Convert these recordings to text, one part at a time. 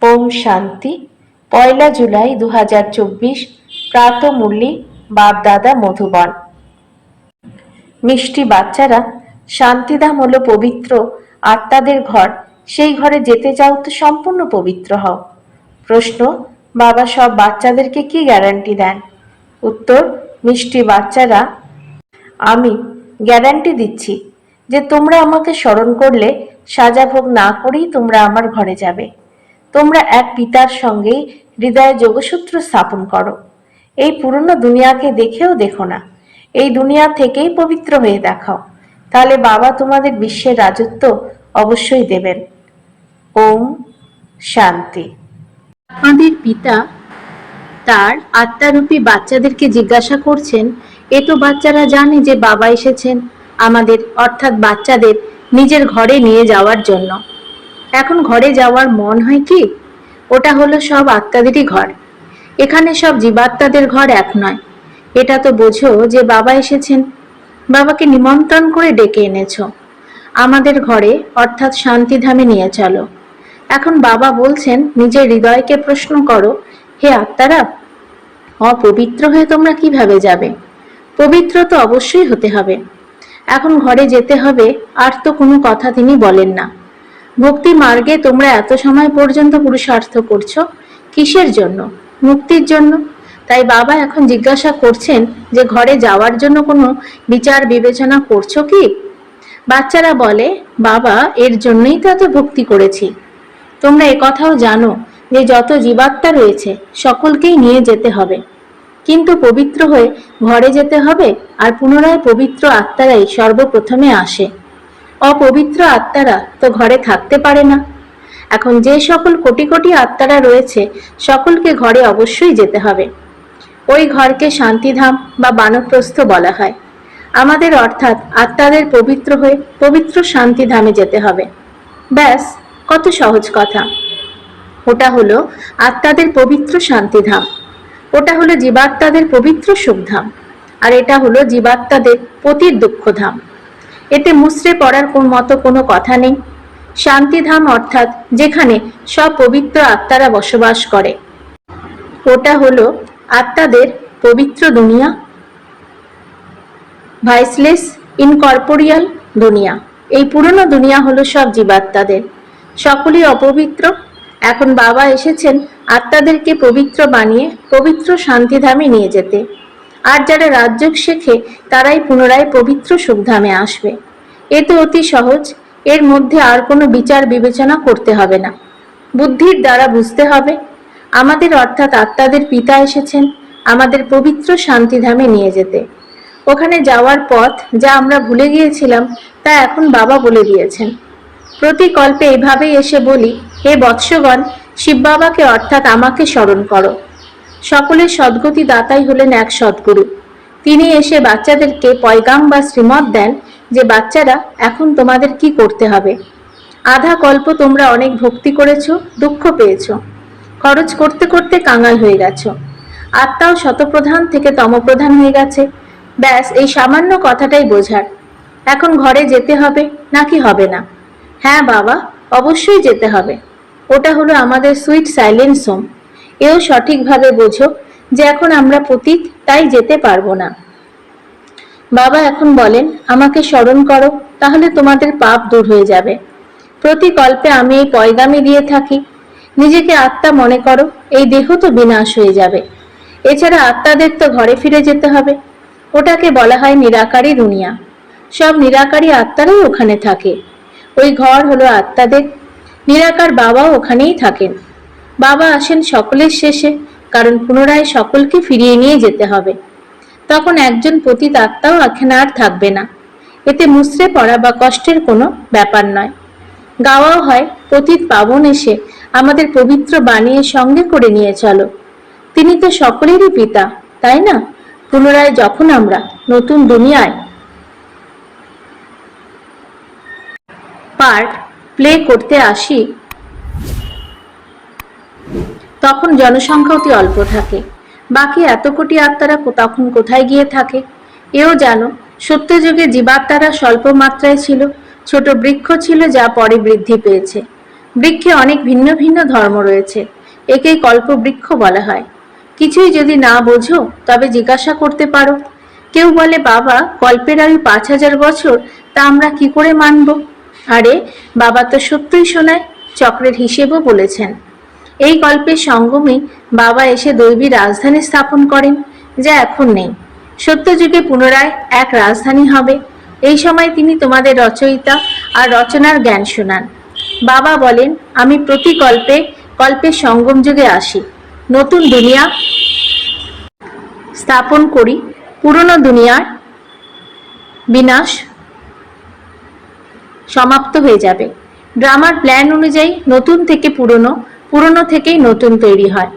ওম শান্তি। 1 জুলাই 2024 প্রাতঃমুরলি বাপ-দাদা মধুবন। মিষ্টি বাচ্চারা, শান্তিধাম হলো পবিত্র আত্মাদের ঘর। সেই ঘরে যেতে চাও তো সম্পূর্ণ পবিত্র হও। প্রশ্ন: বাবা সব বাচ্চাদেরকে কি গ্যারান্টি দেন? উত্তর: মিষ্টি বাচ্চারা, আমি গ্যারান্টি দিচ্ছি যে তোমরা আমাকে স্মরণ করলে সাজা ভোগ না করেই তোমরা আমার ঘরে যাবে। তোমরা এক পিতার সঙ্গেই হৃদয়ে যোগসূত্র স্থাপন করো। এই পুরনো দুনিয়াকে দেখেও দেখো না, এই দুনিয়া থেকেই পবিত্র হয়ে দেখাও, তাহলে বাবা তোমাদের বিশ্বের রাজত্ব অবশ্যই দেবেন। ওম শান্তি। আমাদের পিতা তার আত্মারূপী বাচ্চাদেরকে জিজ্ঞাসা করছেন, এ তো বাচ্চারা জানে যে বাবা এসেছেন আমাদের অর্থাৎ বাচ্চাদের নিজের ঘরে নিয়ে যাওয়ার জন্য। এখন ঘরে যাওয়ার মন হয় কি? ওটা হলো সব আত্মাদেরই ঘর। এখানে সব জীবাত্মাদের ঘর এক নয়। এটা তো বোঝো যে বাবা এসেছেন, বাবাকে নিমন্ত্রণ করে ডেকে এনেছ আমাদের ঘরে অর্থাৎ শান্তিধামে নিয়ে চলো। এখন বাবা বলছেন নিজের হৃদয়কে প্রশ্ন করো, হে আত্মারা, অপবিত্র হয়ে তোমরা কিভাবে যাবে? পবিত্র তো অবশ্যই হতে হবে। এখন ঘরে যেতে হবে, আর তো কোনো কথা তিনি বলেন না। ভক্তি মার্গে তোমরা এত সময় পর্যন্ত পুরুষার্থ করছো কিসের জন্য? মুক্তির জন্য। তাই বাবা এখন জিজ্ঞাসা করছেন যে ঘরে যাওয়ার জন্য কোনো বিচার বিবেচনা করছো কি? বাচ্চারা বলে, বাবা এর জন্যই তো এত ভক্তি করেছি। তোমরা একথাও জানো যে যত জীবাত্মা রয়েছে সকলকেই নিয়ে যেতে হবে, কিন্তু পবিত্র হয়ে ঘরে যেতে হবে, আর পুনরায় পবিত্র আত্মারাই সর্বপ্রথমে আসে। অপবিত্র আত্মারা তো ঘরে থাকতে পারে না। এখন যে সকল কোটি কোটি আত্মারা রয়েছে সকলকে ঘরে অবশ্যই যেতে হবে। ওই ঘরকে শান্তিধাম বা বানপ্রস্থ বলা হয়। আমাদের অর্থাৎ আত্মাদের পবিত্র হয়ে পবিত্র শান্তিধামে যেতে হবে। ব্যাস, কত সহজ কথা। ওটা হলো আত্মাদের পবিত্র শান্তিধাম, ওটা হলো জীবাত্মাদের পবিত্র সুখধাম, আর এটা হলো জীবাত্মাদের পতির দুঃখধাম। এতে মুচড়ে পড়ার মতো কোনো কথা নেই। শান্তিধাম অর্থাৎ যেখানে সব পবিত্র আত্মারা বসবাস করে, ওটা হলো আত্মাদের পবিত্র দুনিয়া, ভাইসলেস ইনকর্পোরিয়াল দুনিয়া। এই পুরনো দুনিয়া হলো সব জীবাত্মাদের, সকলেই অপবিত্র। এখন বাবা এসেছেন আত্মাদেরকে পবিত্র বানিয়ে পবিত্র শান্তিধামে নিয়ে যেতে। আর যারা রাজযোগ শেখে তারাই পুনরায় পবিত্র সুখধামে আসবে। এ তো অতি সহজ, এর মধ্যে আর কোনো বিচার বিবেচনা করতে হবে না, বুদ্ধির দ্বারা বুঝতে হবে। আমাদের অর্থাৎ আত্মাদের পিতা এসেছেন আমাদের পবিত্র শান্তিধামে নিয়ে যেতে। ওখানে যাওয়ার পথ যা আমরা ভুলে গিয়েছিলাম তা এখন বাবা বলে দিয়েছেন। প্রতি কল্পে এভাবেই এসে বলি, হে বৎসগণ, শিব বাবাকে অর্থাৎ আমাকে স্মরণ করো। সকলের সদ্গতি দাতাই হলেন এক সদ্গুরু। তিনি এসে বাচ্চাদেরকে পয়গাম বা শ্রীমত দেন যে বাচ্চারা, এখন তোমাদের কি করতে হবে। আধা কল্প তোমরা অনেক ভক্তি করেছ, দুঃখ পেয়েছ, খরচ করতে করতে কাঙাল হয়ে গেছ, আত্মাও শতপ্রধান থেকে তমপ্রধান হয়ে গেছে। ব্যাস, এই সামান্য কথাটাই বোঝার। এখন ঘরে যেতে হবে নাকি হবে না? হ্যাঁ বাবা, অবশ্যই যেতে হবে। ওটা হলো আমাদের সুইট সাইলেন্স হোম। এও সঠিকভাবে বোঝো যে এখন আমরা পতিত, তাই যেতে পারবো না। বাবা এখন বলেন, আমাকে স্মরণ করো, তাহলে তোমাদের পাপ দূর হয়ে যাবে। প্রতি কল্পে আমি এই পয়গামি দিয়ে থাকি, নিজেকে আত্মা মনে করো, এই দেহ তো বিনাশ হয়ে যাবে। এছাড়া আত্মাদের তো ঘরে ফিরে যেতে হবে। ওটাকে বলা হয় নিরাকারী দুনিয়া। সব নিরাকারী আত্মারাই ওখানে থাকে। ওই ঘর হলো আত্মাদের। নিরাকার বাবাও ওখানেই থাকেন। বাবা আসেন সকলের শেষে, কারণ পুনরায় সকলকে ফিরিয়ে নিয়ে যেতে হবে। তখন একজন পতিত আত্মাও এখানে আর থাকবে না। এতে মুচড়ে পড়া বা কষ্টের কোনো ব্যাপার নয়। গাওয়াও হয়, পতিত পাবন এসে আমাদের পবিত্র বানিয়ে সঙ্গে করে নিয়ে চলো। তিনি তো সকলেরই পিতা, তাই না? পুনরায় যখন আমরা নতুন দুনিয়ায় পার্ট প্লে করতে আসি তখন জনসংখ্যা অতি অল্প থাকে। বাকি এত কোটি আত্মারা তখন কোথায় গিয়ে থাকে? এও জানো, সত্যযুগে জীবাত্মারা স্বল্প মাত্রায় ছিল, ছোট বৃক্ষ ছিল যা পরে বৃদ্ধি পেয়েছে। বৃক্ষে অনেক ভিন্ন ভিন্ন ধর্ম রয়েছে, একেই কল্পবৃক্ষ বলা হয়। কিছুই যদি না বোঝো তবে জিজ্ঞাসা করতে পারো। কেউ বলে, বাবা কল্পের আয়ু 5,000 বছর, তা আমরা কি করে মানব? আরে বাবা তো সত্যই শোনায়, চক্রের হিসেবও বলেছেন। এই গল্পের সঙ্গমে বাবা এসে দৈবী রাজধানী স্থাপন করেন, যা এখন নেই। সত্যযুগে পুনরায় এক রাজধানী হবে। এই সময় তিনি তোমাদের রচয়িতা আর রচনার জ্ঞান শোনান। বাবা বলেন, আমি প্রতি কল্পের সঙ্গম যুগে আসি, নতুন দুনিয়া স্থাপন করি। পুরনো দুনিয়ার বিনাশ সমাপ্ত হয়ে যাবে। ড্রামার প্ল্যান অনুযায়ী নতুন থেকে পুরনো, পুরনো থেকেই নতুন তৈরি হয়।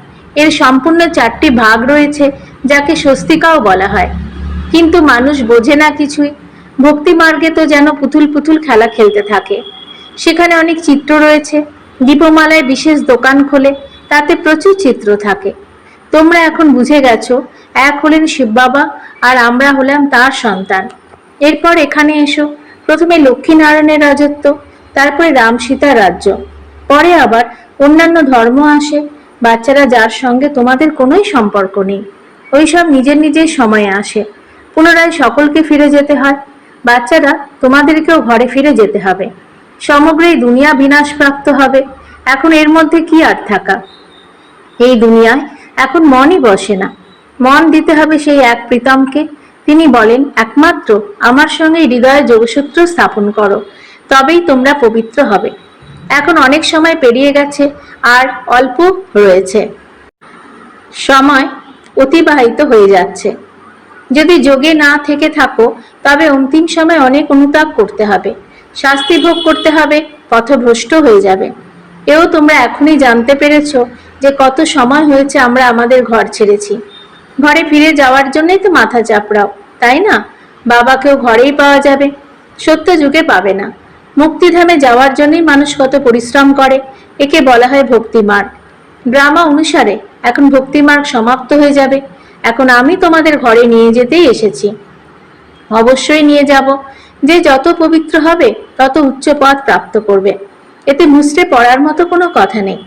এর সম্পূর্ণ 4টি ভাগ রয়েছে, যাকে স্বস্তিকাও বলা হয়। কিন্তু মানুষ বোঝে না কিছুই। ভক্তি মার্গে তো যেন পুতুল পুতুল খেলা খেলতে থাকে। সেখানে অনেক চিত্র রয়েছে। দীপমালায় বিশেষ দোকান খোলে, তাতে প্রচুর চিত্র থাকে। তোমরা এখন বুঝে গেছো, এক হলেন শিব বাবা আর আমরা হলাম তার সন্তান। এরপর এখানে এসো। প্রথমে লক্ষ্মীনারায়ণের রাজত্ব, তারপরে রাম সীতার রাজ্য, পরে আবার অন্যান্য ধর্ম আসে। বাচ্চারা, যার সঙ্গে তোমাদের কোনোই সম্পর্ক নেই, ওইসব নিজের নিজের সময়ে আসে। পুনরায় সকলকে ফিরে যেতে হয়। বাচ্চারা, তোমাদেরকেও ঘরে ফিরে যেতে হবে। সমগ্র এই দুনিয়া বিনাশপ্রাপ্ত হবে। এখন এর মধ্যে কি আর থাকা? এই দুনিয়ায় এখন মনই বসে না। মন দিতে হবে সেই এক প্রীতমকে। তিনি বলেন, একমাত্র আমার সঙ্গে হৃদয়ে যোগসূত্র স্থাপন করো, তবেই তোমরা পবিত্র হবে। এখন অনেক সময় পেরিয়ে গেছে, আর অল্প রয়েছে। সময় অতিবাহিত হয়ে যাচ্ছে। যদি যোগে না থেকে থাকো, তবে অন্তিম সময় অনেক অনুতাপ করতে হবে, শাস্তি ভোগ করতে হবে, পথভ্রষ্ট হয়ে যাবে। এও তোমরা এখনই জানতে পেরেছ যে কত সময় হয়েছে আমরা আমাদের ঘর ছেড়েছি। ঘরে ফিরে যাওয়ার জন্যই তো মাথা চাপড়াও, তাই না? বাবাকেও ঘরেই পাওয়া যাবে, সত্য যুগে পাবে না। মুক্তিধামে যাওয়ার জন্যই মানুষ কত পরিশ্রম করে। একে বলা হয় ভক্তিমার্গ। ড্রামা অনুসারে এখন ভক্তিমার্গ সমাপ্ত হয়ে যাবে। এখন আমি তোমাদের ঘরে নিয়ে যেতেই এসেছি। অবশ্যই নিয়ে যাব। যে যত পবিত্র হবে তত উচ্চ পদ প্রাপ্ত করবে। এতে মুচড়ে পড়ার মতো কোনো কথা নেই।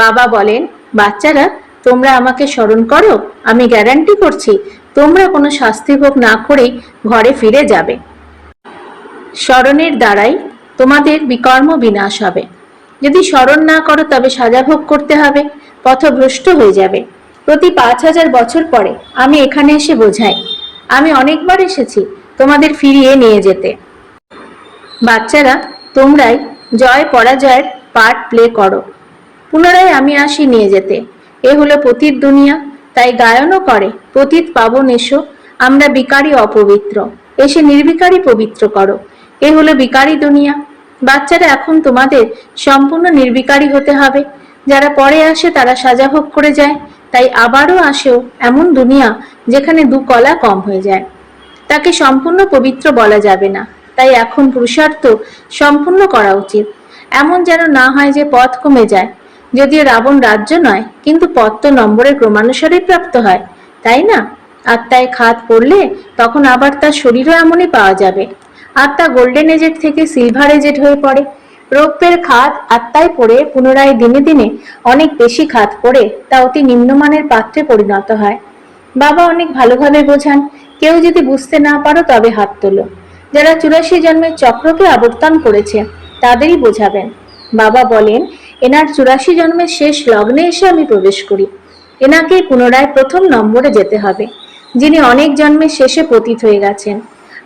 বাবা বলেন, বাচ্চারা, তোমরা আমাকে স্মরণ করো, আমি গ্যারান্টি করছি তোমরা কোনো শাস্তি ভোগ না করেই ঘরে ফিরে যাবে। স্মরণের দ্বারাই তোমাদের বিকর্ম বিনাশ হবে। যদি স্মরণ না করো তবে সাজা ভোগ করতে হবে, পথভ্রষ্ট হয়ে যাবে। প্রতি 5,000 বছর পরে আমি এখানে এসে বোঝাই। আমি অনেকবার এসেছি তোমাদের ফিরিয়ে নিয়ে যেতে। বাচ্চারা, তোমরাই জয় পরাজয়ের পার্ট প্লে করো। পুনরায় আমি আসি নিয়ে যেতে। এ হলো পতিত দুনিয়া, তাই গায়নও করে, পতিত পাবন এসো, আমরা বিকারী অপবিত্র, এসে নির্বিকারী পবিত্র করো। এ হলো বিকারী দুনিয়া। বাচ্চারা, এখন তোমাদের সম্পূর্ণ নির্বিকারী হতে হবে। যারা পরে আসে তারা সাজা ভোগ করে যায়, তাই আবারও আসেও এমন দুনিয়া যেখানে 2 কলা কম হয়ে যায়। তাকে সম্পূর্ণ পবিত্র বলা যাবে না। তাই এখন পুরুষার্থ সম্পূর্ণ করা উচিত। এমন যেন না হয় যে পথ কমে যায়। যদিও রাবণ রাজ্য নয়, কিন্তু পথ তো নম্বরের ক্রমানুসারে প্রাপ্ত হয়, তাই না? আত্মায় খাত পড়লে তখন আবার তার শরীরও এমনই পাওয়া যাবে। আত্মা গোল্ডেন এজেড থেকে সিলভার এজেড হয়ে পড়ে। রৌপ্যের খাত আত্মায় পড়ে পুনরায় দিনে দিনে অনেক বেশি খাত পড়ে তা অতি নিম্নমানের পাত্রে পরিণত হয়। বাবা অনেক ভালোভাবে বোঝান। কেউ যদি বুঝতে না পারো তবে হাত তোলো। যারা 84 জন্মের চক্রকে আবর্তন করেছে তাদেরই বোঝাবেন। বাবা বলেন, এনার 84 জন্মের শেষ লগ্নে এসে আমি প্রবেশ করি। এনাকে পুনরায় প্রথম নম্বরে যেতে হবে, যিনি অনেক জন্মের শেষে পতিত হয়ে গেছেন।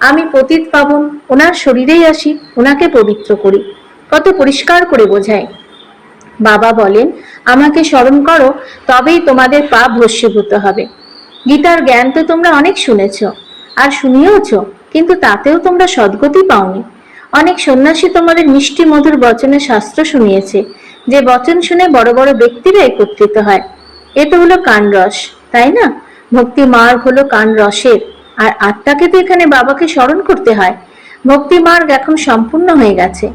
আমি পতিত পাবন, ওনার শরীরেই আসি, ওনাকে পবিত্র করি। কত পরিষ্কার করে বোঝায়। বাবা বলেন, আমাকে স্মরণ করো, তবেই তোমাদের পাপ ভস্মীভূত হবে। গীতার জ্ঞান তো তোমরা অনেক শুনেছ আর শুনিয়েওছ, কিন্তু তাতেও তোমরা সদ্গতি পাওনি। অনেক সন্ন্যাসী তোমাদের মিষ্টি মধুর বচনে শাস্ত্র শুনিয়েছে, যে বচন শুনে বড় বড় ব্যক্তিরা একত্রিত হয়। এ তো হলো কানরস, তাই না? ভক্তি মার্গ হলো কান রসের, আর আত্মাকে তো এখানে বাবাকে স্মরণ করতে হয়। ভক্তি মার্গ এখন সম্পূর্ণ হয়ে গেছে।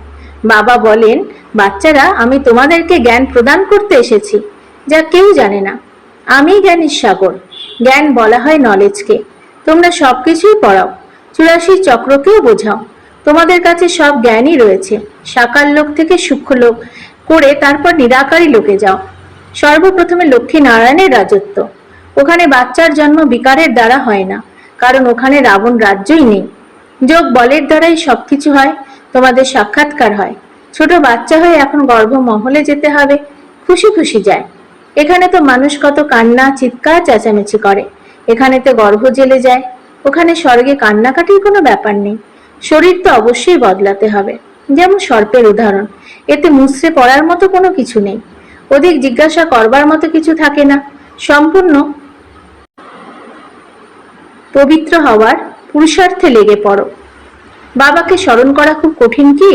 বাবা বলেন, বাচ্চারা, আমি তোমাদেরকে জ্ঞান প্রদান করতে এসেছি, যা কেউ জানে না। আমি জ্ঞানের সাগর। জ্ঞান বলা হয় নলেজকে। তোমরা সবকিছুই পড়াও, 84 চক্রকেও বোঝাও। তোমাদের কাছে সব জ্ঞানই রয়েছে, সাকার লোক থেকে সূক্ষ্ম লোক, করে তারপর নিরাকারী লোকে যাও। সর্বপ্রথমে লক্ষ্মী নারায়ণের রাজত্ব। ওখানে বাচ্চার জন্ম বিকারের দ্বারা হয় না, কারণ ওখানে রাবণ রাজ্যই নেই। যোগ বলের দ্বারাই সবকিছু হয়। তোমাদের সাক্ষাৎকার হয়। ছোট বাচ্চা হয়ে এখন গর্ভমহলে যেতে হবে, খুশি খুশি যায়। এখানে তো মানুষ কত কান্না চিৎকার চেঁচামেচি করে, এখানে তো গর্ভ জেলে যায়। ওখানে স্বর্গে কান্নাকাটির কোনো ব্যাপার নেই। শরীর তো অবশ্যই বদলাতে হবে, যেমন সর্পের উদাহরণ। এতে মুছড়ে পড়ার মতো কোনো কিছু নেই, অধিক জিজ্ঞাসা করবার মতো কিছু থাকে না। সম্পূর্ণ পবিত্র হওয়ার পুরুষার্থে লেগে পড়ো। বাবাকে স্মরণ করা খুব কঠিন কি?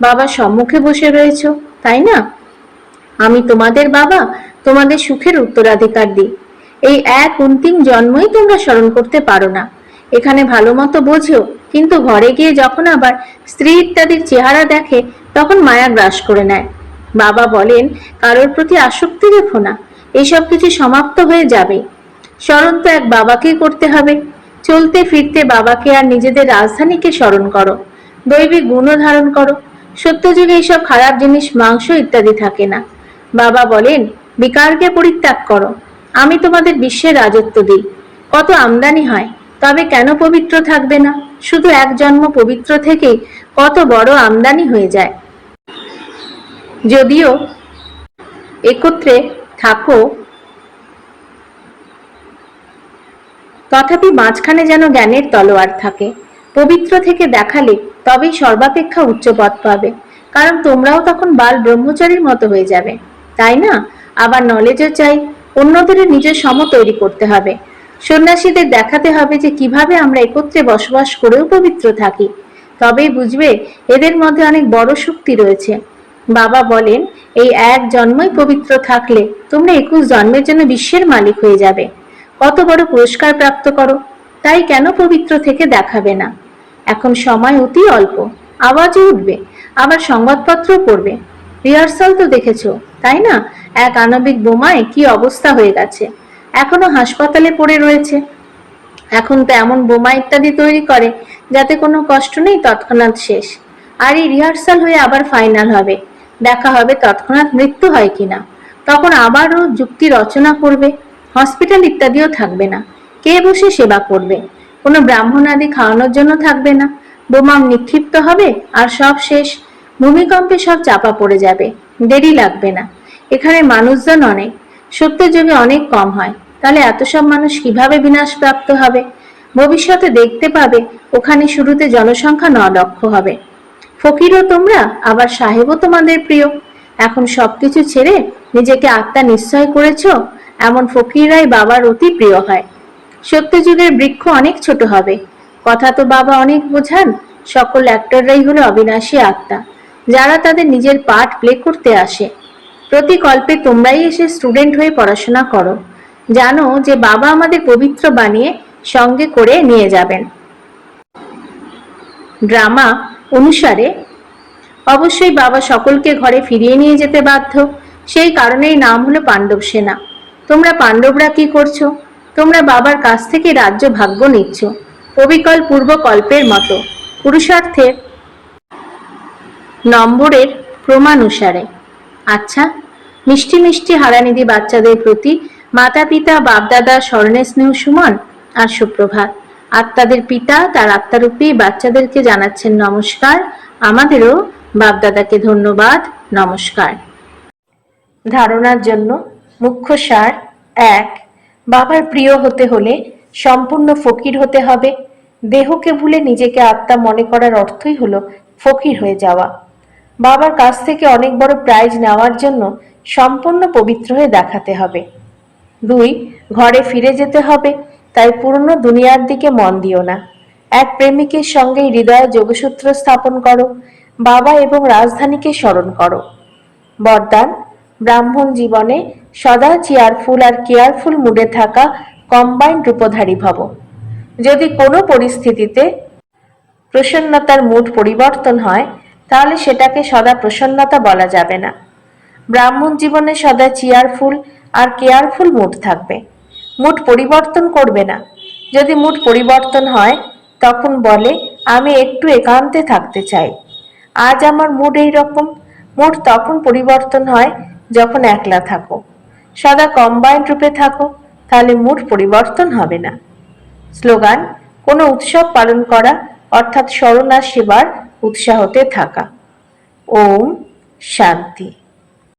বাবার সম্মুখে বসে রয়েছ, তাই না? আমি তোমাদের বাবা, তোমাদের সুখের উত্তরাধিকার দিই। এই এক অন্তিম জন্মই তোমরা স্মরণ করতে পারো না। এখানে ভালো মতো বোঝো, কিন্তু ঘরে গিয়ে যখন আবার স্ত্রী ইত্যাদির চেহারা দেখে তখন মায়া গ্রাস করে নেয়। বাবা বলেন, কারোর প্রতি আসক্তি রেখো না, এইসব কিছু সমাপ্ত হয়ে যাবে। স্মরণ তো এক বাবাকেই করতে হবে। চলতে ফিরতে বাবাকে আর নিজেদের রাজধানীকে স্মরণ করো। দৈবিক গুণও ধারণ করো। সত্যযুগে এইসব খারাপ জিনিস, মাংস ইত্যাদি থাকে না। বাবা বলেন, বিকারকে পরিত্যাগ করো, আমি তোমাদের বিশ্বের রাজত্ব দিই। কত আমদানি হয়, তবে কেন পবিত্র থাকবে না? শুধু এক জন্ম পবিত্র থেকেই কত বড় আমদানি হয়ে যায়। যদিও একত্রে থাকো, তথাপি মাঝখানে যেন জ্ঞানের তলোয়ার থাকে। পবিত্র থেকে দেখালে তবেই সর্বাপেক্ষা উচ্চ পদ পাবে, কারণ তোমরাও তখন বাল ব্রহ্মচারীর মতো হয়ে যাবে, তাই না? আবার নলেজও চাই, অন্যদের নিজের সম তৈরি করতে হবে। সন্ন্যাসীদের দেখাতে হবে যে কিভাবে আমরা একত্রে বসবাস করেও পবিত্র থাকি। তবেই বুঝবে এদের মধ্যে অনেক বড় শক্তি রয়েছে। বাবা বলেন, এই এক জন্মই পবিত্র থাকলে তোমরা 21 জন্মের জন্য বিশ্বের মালিক হয়ে যাবে। কত বড় পুরস্কার প্রাপ্ত করো, তাই কেন পবিত্র থেকে দেখাবে না? এখন সময় অতি অল্প, আওয়াজও উঠবে, আবার সংবাদপত্র পড়বে। রিহার্সাল তো দেখেছো, তাই না? এক আণবিক বোমায় কি অবস্থা হয়ে গেছে, এখনো হাসপাতালে পড়ে রয়েছে। এখন তো এমন বোমা ইত্যাদি তৈরি করে যাতে কোনো কষ্ট নেই, তৎক্ষণাৎ শেষ। আর এই রিহার্সাল হয়ে আবার ফাইনাল হবে, দেখা হবে তৎক্ষণাৎ মৃত্যু হয় কিনা। তখন আবারও যুক্তি রচনা করবে। হসপিটাল ইত্যাদিও থাকবে না, কে বসে সেবা করবে? কোনো ব্রাহ্মণ আদি খাওয়ানোর জন্য থাকবে না। বোমা নিক্ষিপ্ত হবে আর সব শেষ। ভূমিকম্পে সব চাপা পড়ে যাবে, দেরি লাগবে না। এখানে মানুষজন অনেক, সত্যযুগে অনেক কম হয়, তাহলে এত সব মানুষ কিভাবে বিনাশপ্রাপ্ত হবে? ভবিষ্যতে দেখতে পাবে ওখানে শুরুতে জনসংখ্যা 9 লক্ষ হবে। ফকিরও তোমরা, আবার সাহেবও তোমাদের প্রিয়। এখন সবকিছু ছেড়ে নিজেকে আত্মা নিশ্চয় করেছ, এমন ফকিররাই বাবার অতি প্রিয় হয়। সত্যযুগের বৃক্ষ অনেক ছোট হবে, কথা তো বাবা অনেক বোঝান। সকল অ্যাক্টররাই হলো অবিনাশী আত্মা, যারা তাদের নিজের পার্ট প্লে করতে আসে। প্রতি কল্পে তোমরাই এসে স্টুডেন্ট হয়ে পড়াশোনা করো। জানো যে বাবা আমাদের পবিত্র বানিয়ে সঙ্গে করে নিয়ে যাবেন। ড্রামা অনুসারে অবশ্যই বাবা সকলকে ঘরে ফিরিয়ে নিয়ে যেতে বাধ্য। সেই কারণেই নাম হলো পাণ্ডব সেনা। তোমরা পাণ্ডবরা কি করছো? তোমরা বাবার কাছ থেকে রাজ্য ভাগ্য নিচ্ছ, অবিকল পূর্বকল্পের মতো, পুরুষার্থের নম্বরের ক্রমানুসারে। আচ্ছা, মিষ্টি মিষ্টি হারানিধি বাচ্চাদের প্রতি মাতা পিতা বাপদাদা স্মরণে স্নেহ সুমন আর সুপ্রভাত। আত্মাদের পিতা তার আত্মারূপী বাচ্চাদেরকে জানাচ্ছেন নমস্কার। আমাদেরও বাপদাদাকে ধন্যবাদ, নমস্কার। ধারণার জন্য মুখ্য সার: 1. বাবার প্রিয় হতে হলে সম্পূর্ণ ফকির হতে হবে। দেহকে ভুলে নিজেকে আত্মা মনে করার অর্থই হলো ফকির হয়ে যাওয়া। বাবার কাছ থেকে অনেক বড় প্রাইজ নেওয়ার জন্য সম্পূর্ণ পবিত্র হয়ে দেখাতে হবে। 2. ঘরে ফিরে যেতে হবে, তাই পুরনো দুনিয়ার দিকে মন দিও না। এক প্রেমিকের সঙ্গে হৃদয়ে যোগসূত্র স্থাপন করো, বাবা এবং রাজধানীকে স্মরণ করো। বরদান: ব্রাহ্মণ জীবনে সদা চেয়ারফুল আর কেয়ারফুল মুডে থাকা কম্বাইন্ড রূপধারী ভব। যদি কোনো পরিস্থিতিতে প্রসন্নতার মুড পরিবর্তন হয়, তাহলে সেটাকে সদা প্রসন্নতা বলা যাবে না। ব্রাহ্মণ জীবনে সদা চেয়ারফুল আর কেয়ারফুল মুড থাকবে, মুড পরিবর্তন করবে না। যদি মুড পরিবর্তন হয়, তখন বলে আমি একটু একান্তে থাকতে চাই, আজ আমার মুড এই রকম। মুড তখন পরিবর্তন হয় যখন একলা থাকো। সদা কম্বাইন্ড রূপে থাকো, তাহলে মুড পরিবর্তন হবে না। স্লোগান: কোনো উৎসব পালন করা অর্থাৎ স্মরণ আর সেবার উৎসাহতে থাকা। ওম শান্তি।